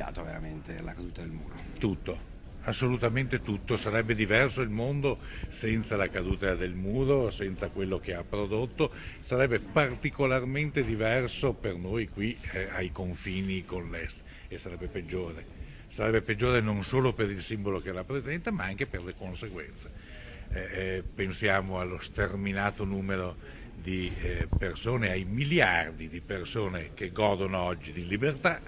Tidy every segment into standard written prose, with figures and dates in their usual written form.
cambiato veramente la caduta del muro? Tutto, assolutamente tutto. Sarebbe diverso il mondo senza la caduta del muro, senza quello che ha prodotto. Sarebbe particolarmente diverso per noi qui ai confini con l'Est e sarebbe peggiore. Sarebbe peggiore non solo per il simbolo che rappresenta, ma anche per le conseguenze. Pensiamo allo sterminato numero di persone, ai miliardi di persone che godono oggi di libertà,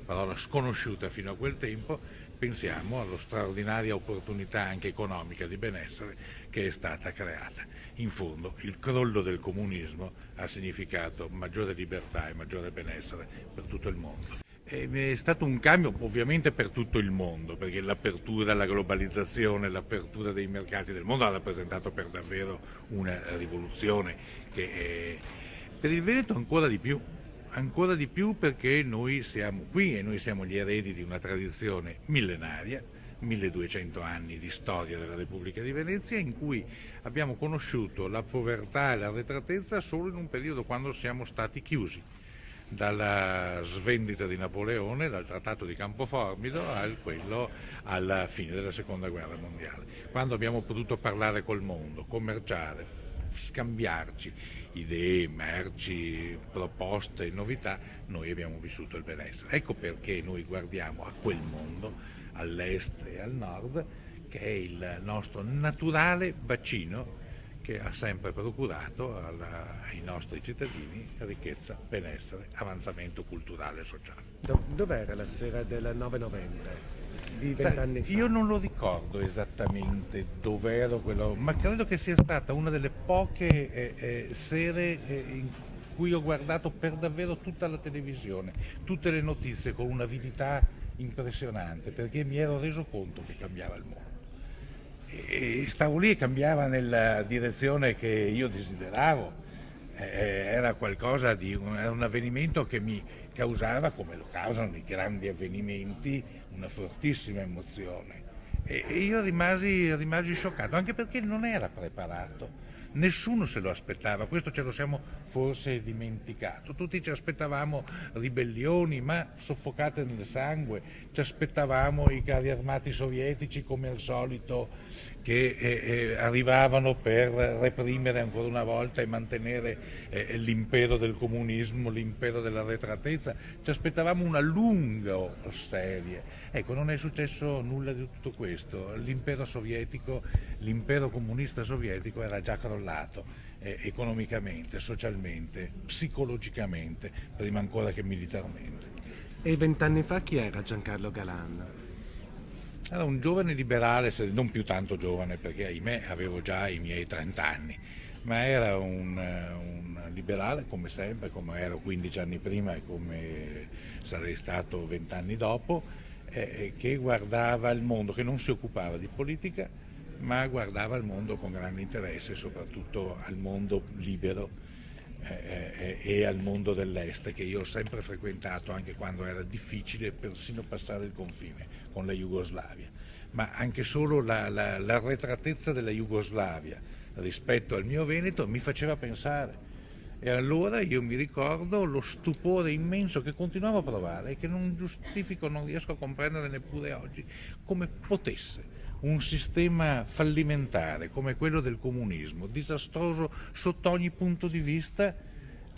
parola sconosciuta fino a quel tempo. Pensiamo alla straordinaria opportunità anche economica di benessere che è stata creata. In fondo il crollo del comunismo ha significato maggiore libertà e maggiore benessere per tutto il mondo. È stato un cambio ovviamente per tutto il mondo, perché l'apertura alla globalizzazione, l'apertura dei mercati del mondo ha rappresentato per davvero una rivoluzione che per il Veneto ancora di più perché noi siamo qui e noi siamo gli eredi di una tradizione millenaria, 1200 anni di storia della Repubblica di Venezia, in cui abbiamo conosciuto la povertà e l'arretratezza solo in un periodo quando siamo stati chiusi, dalla svendita di Napoleone, dal trattato di Campoformido alla fine della seconda guerra mondiale, quando abbiamo potuto parlare col mondo, commerciare, scambiarci idee, merci, proposte, novità, noi abbiamo vissuto il benessere. Ecco perché noi guardiamo a quel mondo, all'est e al nord, che è il nostro naturale bacino che ha sempre procurato ai nostri cittadini ricchezza, benessere, avanzamento culturale e sociale. Dov'era la sera del 9 novembre? Di 20 anni fa? Io non lo ricordo esattamente dov'ero quello, ma credo che sia stata una delle poche sere in cui ho guardato per davvero tutta la televisione, tutte le notizie con un'avidità impressionante, perché mi ero reso conto che cambiava il mondo. E stavo lì e cambiava nella direzione che io desideravo. Era qualcosa era un avvenimento che mi causava, come lo causano i grandi avvenimenti, una fortissima emozione. E io rimasi scioccato, anche perché non era preparato. Nessuno se lo aspettava, questo ce lo siamo forse dimenticato. Tutti ci aspettavamo ribellioni, ma soffocate nel sangue, ci aspettavamo i carri armati sovietici come al solito che arrivavano per reprimere ancora una volta e mantenere l'impero del comunismo, l'impero dell'arretratezza. Ci aspettavamo una lunga serie. Ecco, non è successo nulla di tutto questo. L'impero sovietico, l'impero comunista sovietico era già crollato economicamente, socialmente, psicologicamente, prima ancora che militarmente. E 20 anni fa chi era Giancarlo Galan? Era un giovane liberale, non più tanto giovane perché ahimè avevo già i miei 30 anni, ma era un liberale come sempre, come ero 15 anni prima e come sarei stato 20 anni dopo, che guardava il mondo, che non si occupava di politica, ma guardava il mondo con grande interesse, soprattutto al mondo libero e al mondo dell'est, che io ho sempre frequentato anche quando era difficile persino passare il confine con la Jugoslavia, ma anche solo l'arretratezza della Jugoslavia rispetto al mio Veneto mi faceva pensare. E allora io mi ricordo lo stupore immenso che continuavo a provare e che non giustifico, non riesco a comprendere neppure oggi, come potesse un sistema fallimentare come quello del comunismo, disastroso sotto ogni punto di vista,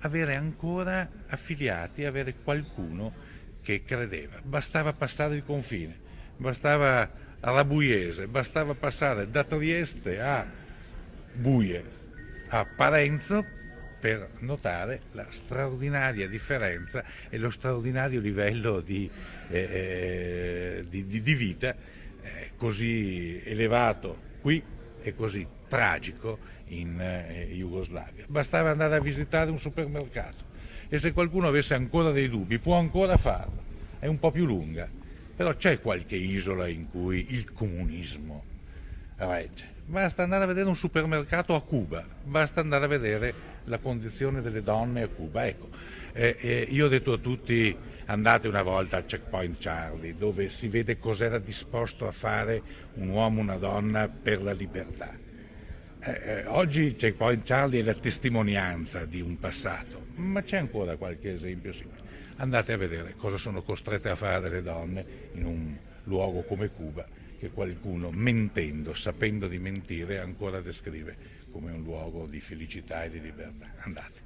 avere ancora affiliati, avere qualcuno che credeva. Bastava passare il confine, bastava a Rabuiese, bastava passare da Trieste a Buie, a Parenzo, per notare la straordinaria differenza e lo straordinario livello di vita così elevato qui e così tragico in Jugoslavia. Bastava andare a visitare un supermercato e se qualcuno avesse ancora dei dubbi può ancora farlo, è un po' più lunga, però c'è qualche isola in cui il comunismo regge. Basta andare a vedere un supermercato a Cuba, basta andare a vedere la condizione delle donne a Cuba. Ecco, io ho detto a tutti andate una volta al Checkpoint Charlie, dove si vede cos'era disposto a fare un uomo o una donna per la libertà. Oggi il Checkpoint Charlie è la testimonianza di un passato, ma c'è ancora qualche esempio simile. andate a vedere cosa sono costrette a fare delle donne in un luogo come Cuba, che qualcuno mentendo, sapendo di mentire, ancora descrive come un luogo di felicità e di libertà. Andate.